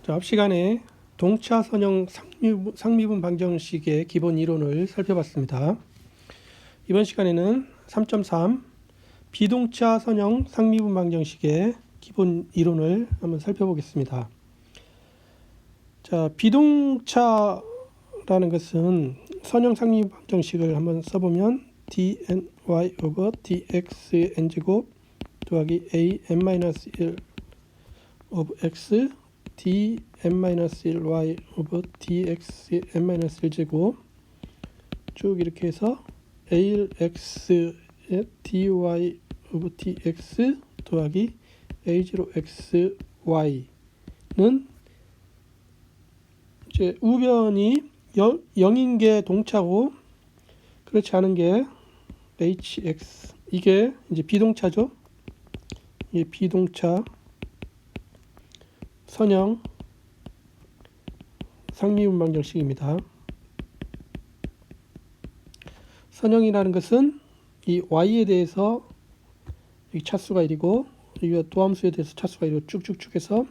자, 앞 시간에 동차 선형 상미분 방정식의 기본 이론을 살펴봤습니다. 이번 시간에는 3.3 비동차 선형 상미분 방정식의 기본 이론을 한번 살펴보겠습니다. 자, 비동차라는 것은 선형 상미분 방정식을 한번 써보면 dny over dx n제곱 더하기 a n-1 of x dn-1y over dx n-1제곱 쭉 이렇게 해서 ax dy over dx 더하기 a0xy는 이제 우변이 0인 게 동차고 그렇지 않은 게 hx, 이게 이제 비동차죠. 이게 비동차 선형 상미분 방정식입니다. 선형이라는 것은 이 y에 대해서 이 차수가 1이고 이 도함수에 대해서 차수가 1이고 쭉쭉쭉 해서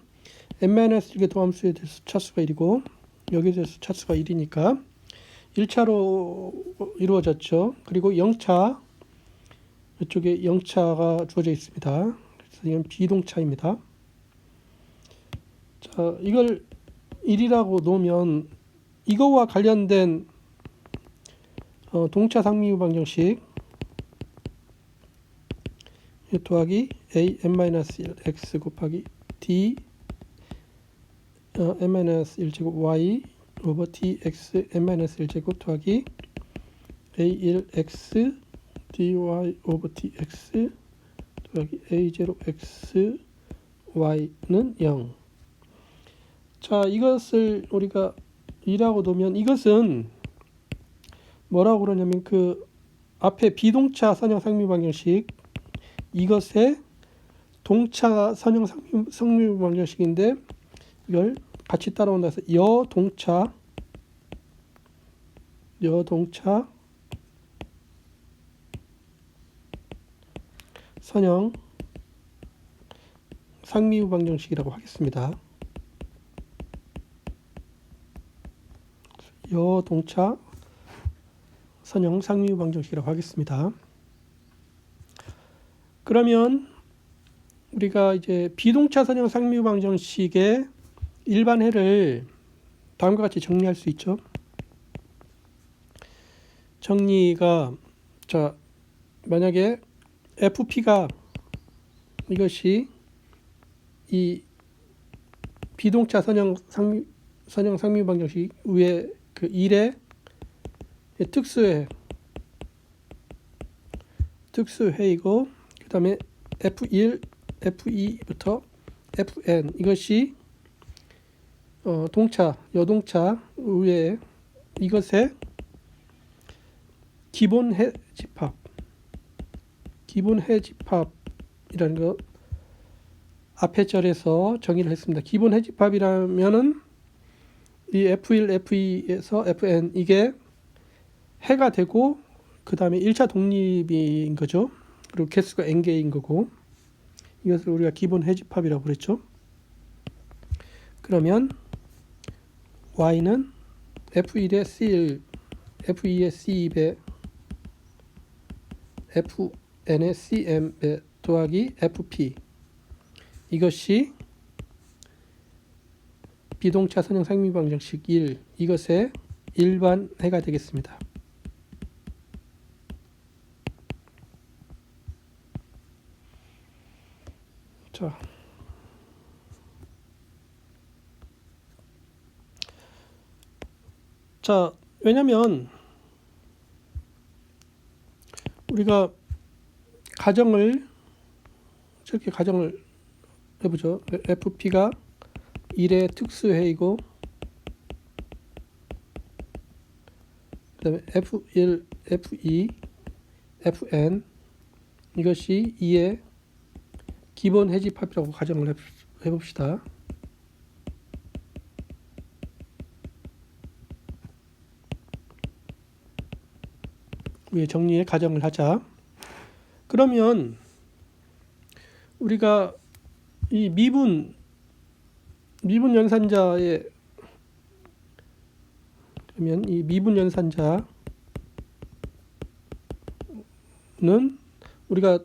n-1의 도함수에 대해서 차수가 1이고 여기에 대해서 차수가 1이니까 1차로 이루어졌죠. 그리고 0차, 이쪽에 0차가 주어져 있습니다. 그래서 이건 비동차입니다. 자, 이걸 1이라고 놓으면 이거와 관련된 동차 상미분 방정식 더하기 a n-1 x 곱하기 d n-1제곱 y 오버 dx n-1제곱 더하기 a1x dy 오버 dx 더하기 a0xy는 0. 자, 이것을 우리가 2라고 놓으면 이것은 뭐라고 그러냐면 그 앞에 비동차 선형 상미분 방정식 이것의 동차 선형 상미분 방정식인데 이걸 같이 따라온다 해서 여동차 선형 상미분 방정식이라고 하겠습니다. 여동차 선형 상미분 방정식이라고 하겠습니다. 그러면 우리가 이제 비동차 선형 상미분 방정식의 일반해를 다음과 같이 정리할 수 있죠. 정리가, 자, 만약에 FP가 이것이 이 비동차 선형 상미분 방정식 위에 그 1의 특수회이고 그 다음에 F1, F2부터 Fn 이것이 여동차 위에 이것의 기본해 집합이라는 거 앞에 절에서 정의를 했습니다. 기본해 집합이라면은 이 F1, F2에서 Fn 이게 해가 되고 그 다음에 1차 독립인 거죠. 그리고 개수가 n개인 거고 이것을 우리가 기본 해집합이라고 그랬죠. 그러면 y는 F1의 C1, F2의 C2배, Fn의 Cm배 더하기 Fp 이것이 비동차 선형 상미분 방정식 1 이것의 일반해가 되겠습니다. 자, 왜냐면 우리가 저렇게 가정을 해보죠. FP가 1의 특수해이고 그 다음에 F1, F2, Fn 이것이 2의 기본 해집합이라고 가정을 해봅시다. 위에 정리의 가정을 하자. 그러면 우리가 이 미분 미분 연산자의 그러면 이 미분 연산자는 우리가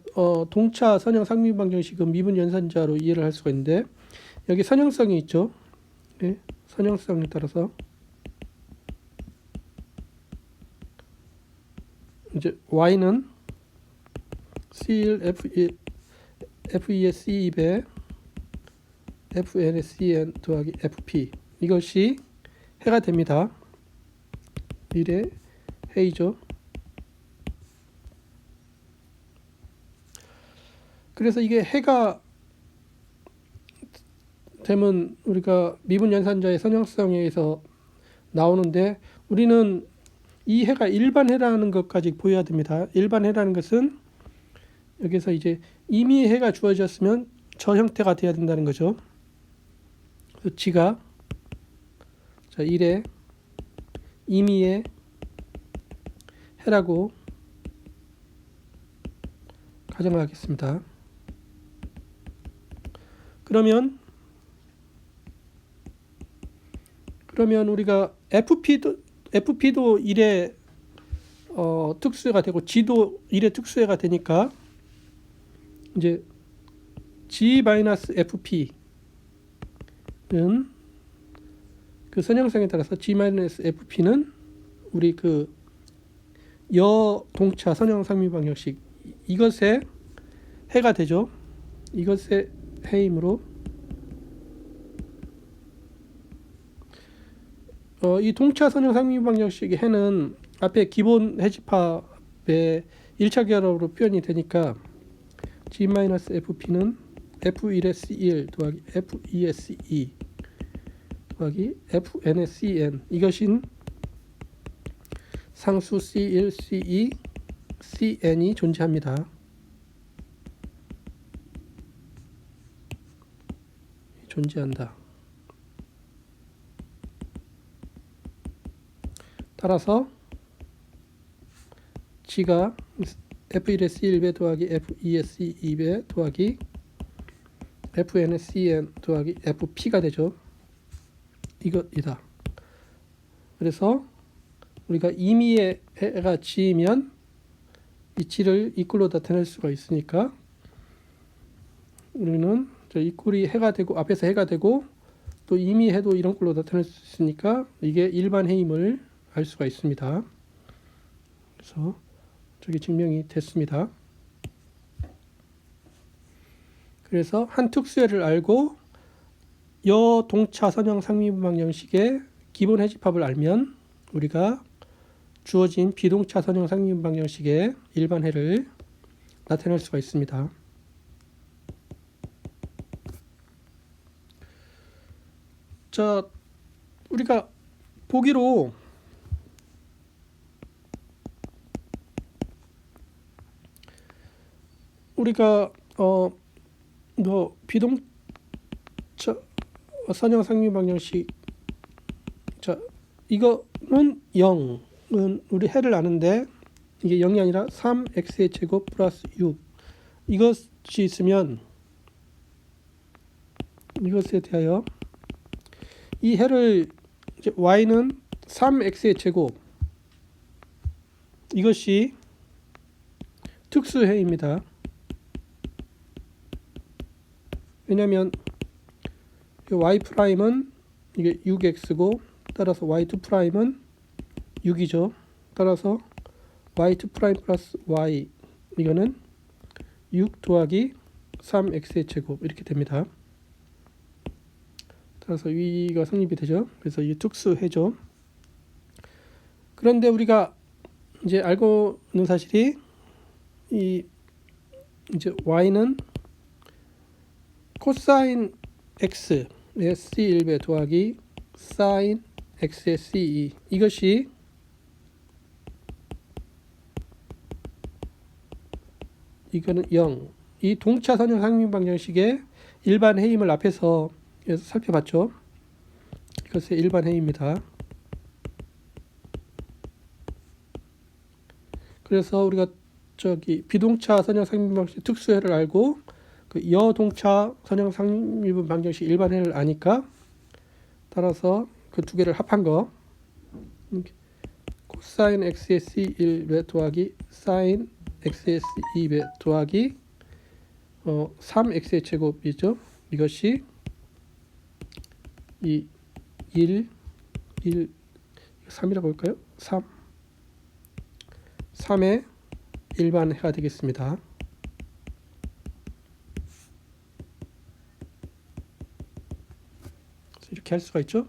동차 선형 상미분 방정식은 미분 연산자로 이해를 할 수가 있는데 여기 선형성이 있죠. 네, 선형성에 따라서 이제 y는 C1 F2의 C2배 FN의 CN 더하기 FP 이것이 해가 됩니다. 미래 해이죠. 그래서 이게 해가 되면 우리가 미분 연산자의 선형성에 의해서 나오는데 우리는 이 해가 일반해라는 것까지 보여야 됩니다. 일반해라는 것은 여기서 이제 이미 해가 주어졌으면 저 형태가 돼야 된다는 거죠. 그래서 지가 자 1에 이미의 해라고 가정을 하겠습니다. 그러면 우리가 FP도 1의 특수해가 되고 G도 1의 특수해가 되니까 이제 G-FP는 그 선형성에 따라서 G-FP는 우리 그 여동차 선형 상미 방정식 이것의 해가 되죠. 이것의 해이므로 이 동차 선형 상미 방정식의 해는 앞에 기본 해집합의 1차 결합으로 표현이 되니까 G-FP는 F1의 C1 더하기 F2의 C2 더하기 FN의 CN 이것인 상수 C1, C2, CN이 존재합니다. 존재한다. 따라서 G가 F1의 C1배 더하기 F2의 C2배 더하기 FN의 CN 더하기 FP가 되죠. 이것이다. 그래서 우리가 임의의 해가 G이면 이 G를 이꼴로 나타낼 수가 있으니까 우리는 저 이꼴이 해가 되고 앞에서 해가 되고 또 임의 해도 이런 꼴로 나타낼 수 있으니까 이게 일반 해임을 알 수가 있습니다. 그래서 저게 증명이 됐습니다. 그래서 한 특수해를 알고 여동차 선형 상미분 방정식의 기본 해집합을 알면 우리가 주어진 비동차 선형 상미분 방정식의 일반 해를 나타낼 수가 있습니다. 자, 우리가 보기로 우리가 비동차 선형 상미 방정식 자 이거는 0은 우리 해를 아는데 이게 0이 아니라 3x의 제곱 플러스 6 이것이 있으면 이것에 대하여 이 해를 이제 y는 3x의 제곱 이것이 특수해입니다. 왜냐하면 y''은 이게 6x고 따라서 y2'은 6이죠. 따라서 y2' 플러스 y 이거는 6 더하기 3x의 제곱 이렇게 됩니다. 따라서 위가 성립이 되죠. 그래서 이 특수해죠. 그런데 우리가 이제 알고 있는 사실이 이 이제 y는 코사인 x의 c1배 더하기 사인 x의 c2 이것이 이거는 0 이 동차 선형 상미 방정식의 일반 해임을 앞에서 살펴봤죠. 이것의 일반 해입니다. 그래서 우리가 저기 비동차 선형 상미분 방정식 특수해를 알고 그 여동차 선형 상미분 방정식 일반 해를 아니까 따라서 그 두 개를 합한 거 코사인 x의 c1배 더하기 사인 x의 c2배 더하기 3x의 제곱이죠. 이것이 이 1, 3이라고 할까요? 3의 일반해가 되겠습니다. 이렇게 할 수가 있죠.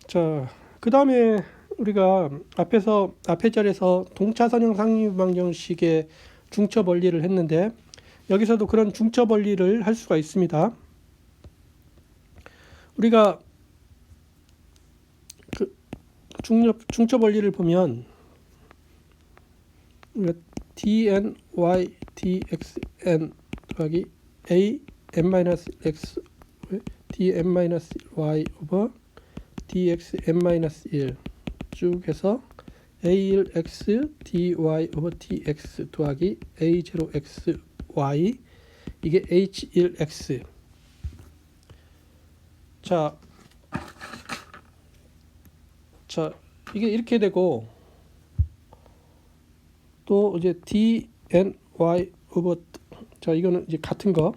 자, 그 다음에 우리가 앞에 자리에서 동차선형 상위방정식의 중첩 원리를 했는데 여기서도 그런 중첩 원리를 할 수가 있습니다. 우리가 그 중첩 원리를 보면 dn y dxn 더하기 a n-x dn-y 오버 dxn-1 쭉 해서 a1x dy 오버 dx 더하기 a0x y 이게 h1x. 자 이게 이렇게 되고 또 이제 dny 오버 자 이거는 이제 같은 거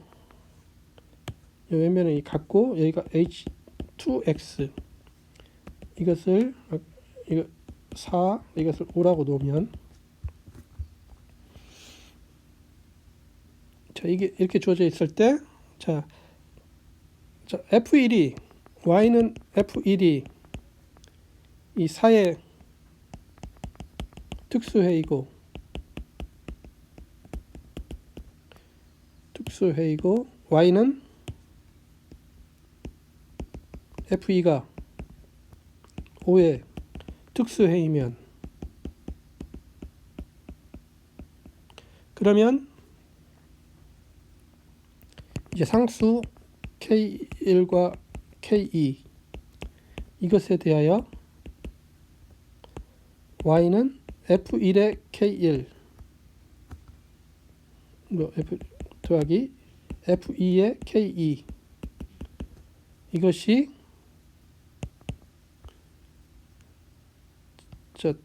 왼면이 같고 여기가 h2x 이것을 이거 4 이것을 5라고 놓으면 자 이게 이렇게 주어져 있을 때 자 f1이 y는 f1이 이 4의 특수해이고 y는 f2가 5의 특수해이면 그러면 이제 상수 K1과 K2 이것에 대하여 y는 f1의 K1 f 더하기 f2의 K2 이것이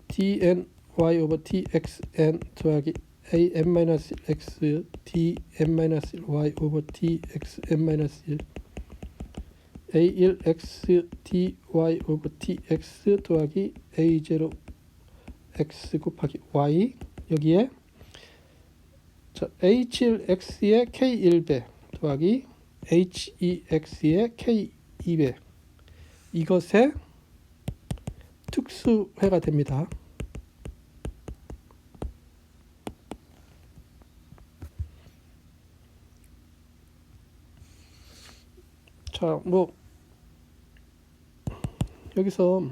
dn y 오버 dxn 더하기 an-x dn-y 오버 dxn-1 a1x dy 오버 dx 더하기 a0x 곱하기 y 여기에 h1x의 k1배 더하기 h2x의 k2배 이것의 특수해가 됩니다. 자, 여기서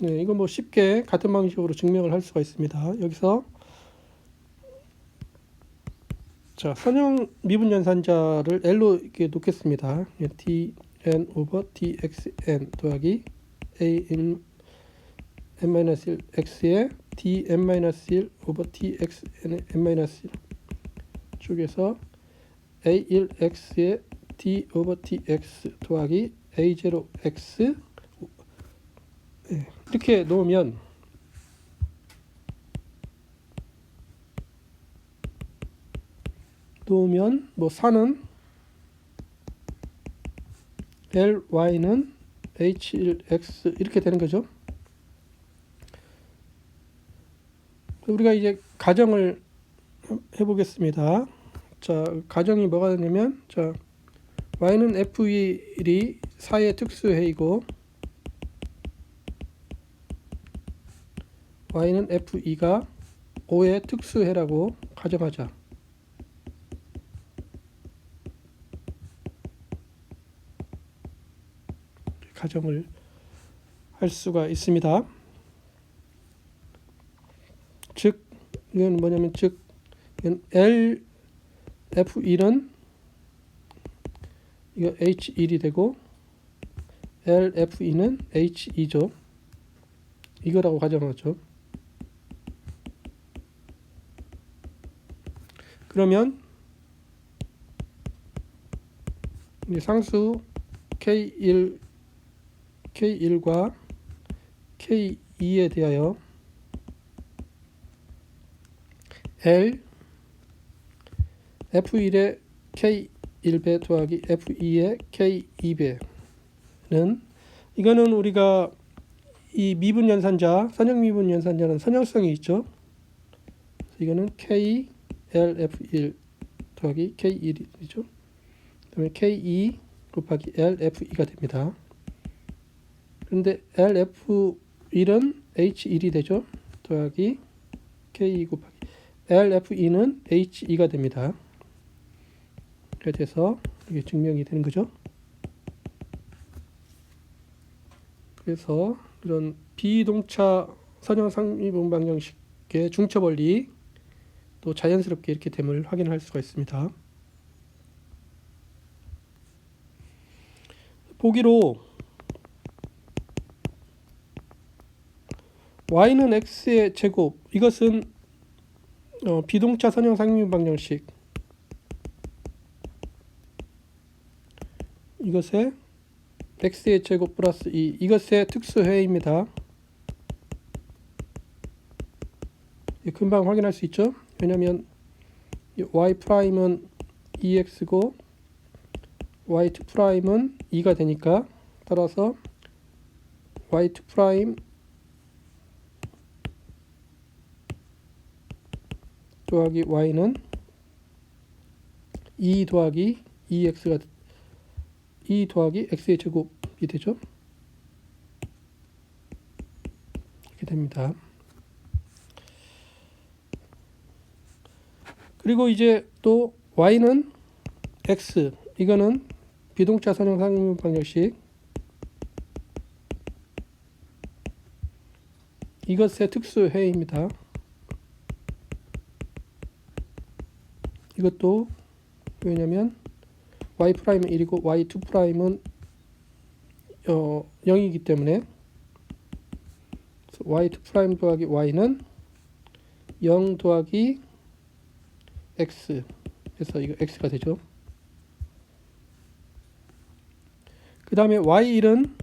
이거 쉽게 같은 방식으로 증명을 할 수가 있습니다. 여기서 자, 선형 미분 연산자를 L로 이렇게 놓겠습니다. dn 오버 dxn 더하기 an-n-1x의 dn-1 오버 dxn-1 쪽에서 a1x의 d 오버 dx 더하기 a0x 이렇게 놓으면 4는 ly는 h1x 이렇게 되는 거죠. 우리가 이제 가정을 해보겠습니다. 자, 가정이 뭐가 되냐면 자, y는 f1이 4의 특수해이고 y는 f2가 5의 특수해라고 가정하자. 가정을 할 수가 있습니다. 즉 이건 뭐냐면 이건 L F1은 이거 H1이 되고 L F2는 H2죠. 이거라고 가정하죠. 그러면 이 상수 K1과 K2에 대하여 L F1의 K1배 더하기 F2의 K2배는 이거는 우리가 이 미분 연산자, 선형 미분 연산자는 선형성이 있죠. 이거는 KLF1 더하기 K1이죠. 그다음에 K2 곱하기 LF2가 됩니다. 그런데 LF1은 H1이 되죠. 더하기 K2 곱하기 LF2는 H2가 됩니다. 이렇게 돼서 이게 증명이 되는 거죠. 그래서 이런 비동차 선형 상미분 방정식의 중첩 원리 또 자연스럽게 이렇게 됨을 확인할 수가 있습니다. 보기로 y는 x의 제곱, 이것은 비동차 선형 상미분 방정식, 이것의 x의 제곱 플러스 2, 이것의 특수회입니다. 금방 확인할 수 있죠. 왜냐하면 y''은 2x고 y2'은 2가 되니까, 따라서 y2' 더하기 y는 2 더하기 2x가 2 더하기 x의 제곱이 되죠. 이렇게 됩니다. 그리고 이제 또 y는 x, 이거는 비동차 선형 상미분 방정식, 이것의 특수회입니다. 이것도 왜냐면 y'은 1이고 y2'은 0이기 때문에 y2' 더하기 y는 0 더하기 x, 그래서 이거 x가 되죠. 그 다음에 y는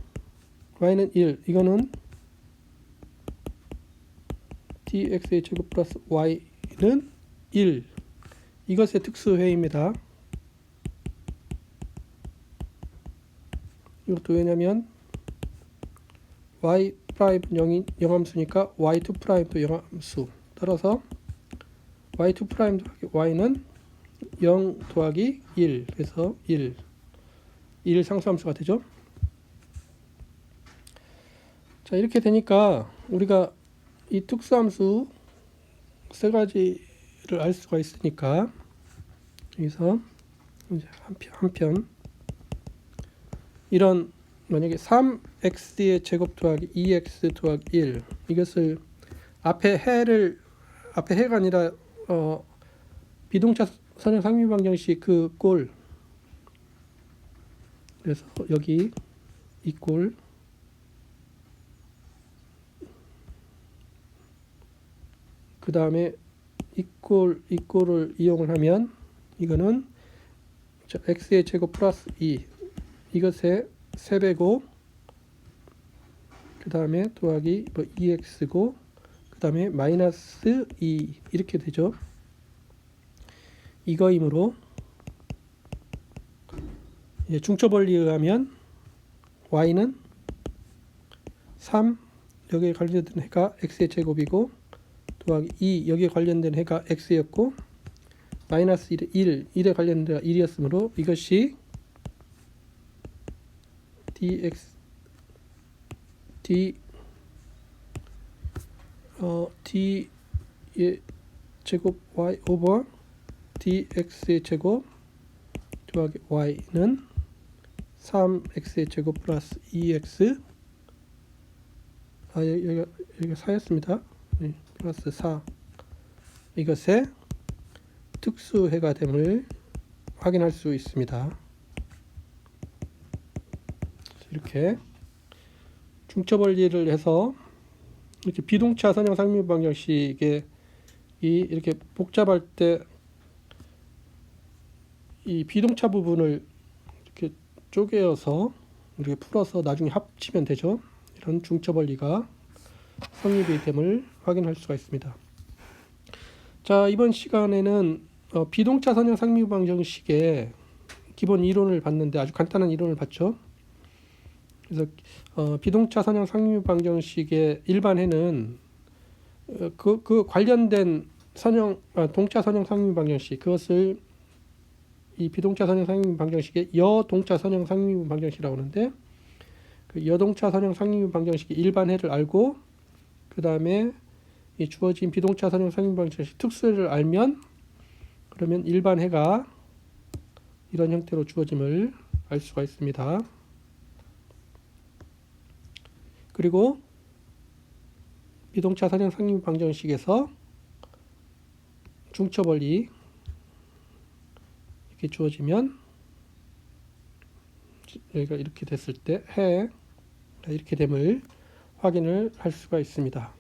1, 이거는 dx의 제곱 플러스 y는 1, 이것의 특수회입니다. 이것도 왜냐면 y''은 0함수니까 y2'도 0함수, 따라서 y2' 더하기 y는 0 더하기 1, 그래서 1 상수함수가 되죠. 자, 이렇게 되니까 우리가 이 특수함수 세 가지를 알 수가 있으니까, 여기서 이제 한편 이런 만약에 3x의 제곱 더하기 2x 더하기 1, 이것을 앞에 해가 아니라 비동차 선형 상미분 방정식 그 꼴, 그래서 여기 이 꼴, 그 다음에 이 꼴을 이용을 하면 이거는 x의 제곱 플러스 2, 이것의 3배고, 그 다음에 더하기 2x고, 그 다음에 마이너스 2, 이렇게 되죠. 이거이므로 중첩 원리에 의하면 y는 3, 여기에 관련된 해가 x의 제곱이고, 더하기 2, 여기에 관련된 해가 x였고, 마이너스 1에 관련된 해가 1이었으므로 이것이 d의 제곱 y 오버 dx의 제곱 더하기 y는 3x의 제곱 플러스 2x, 여기가 4였습니다. 플러스 4, 이것의 특수해가 됨을 확인할 수 있습니다. 이렇게 중첩 원리를 해서 이렇게 비동차 선형 상미분 방정식에 이렇게 복잡할 때 이 비동차 부분을 이렇게 쪼개어서 이렇게 풀어서 나중에 합치면 되죠. 이런 중첩 원리가 성립이 됨을 확인할 수가 있습니다. 자, 이번 시간에는 비동차 선형 상미분 방정식의 기본 이론을 봤는데 아주 간단한 이론을 봤죠. 그래서 비동차 선형 상미분 방정식의 일반해는 그 관련된 동차 선형 상미분 방정식, 그것을 이 비동차 선형 상미분 방정식의 여동차 선형 상미분 방정식이라고 하는데, 그 여동차 선형 상미분 방정식의 일반해를 알고 그 다음에 이 주어진 비동차 선형 상미분 방정식 특수를 알면, 그러면 일반해가 이런 형태로 주어짐을 알 수가 있습니다. 그리고 비동차 선형 상미분 방정식에서 중첩 원리 이렇게 주어지면, 여기가 이렇게 됐을 때 해 이렇게 됨을 확인을 할 수가 있습니다.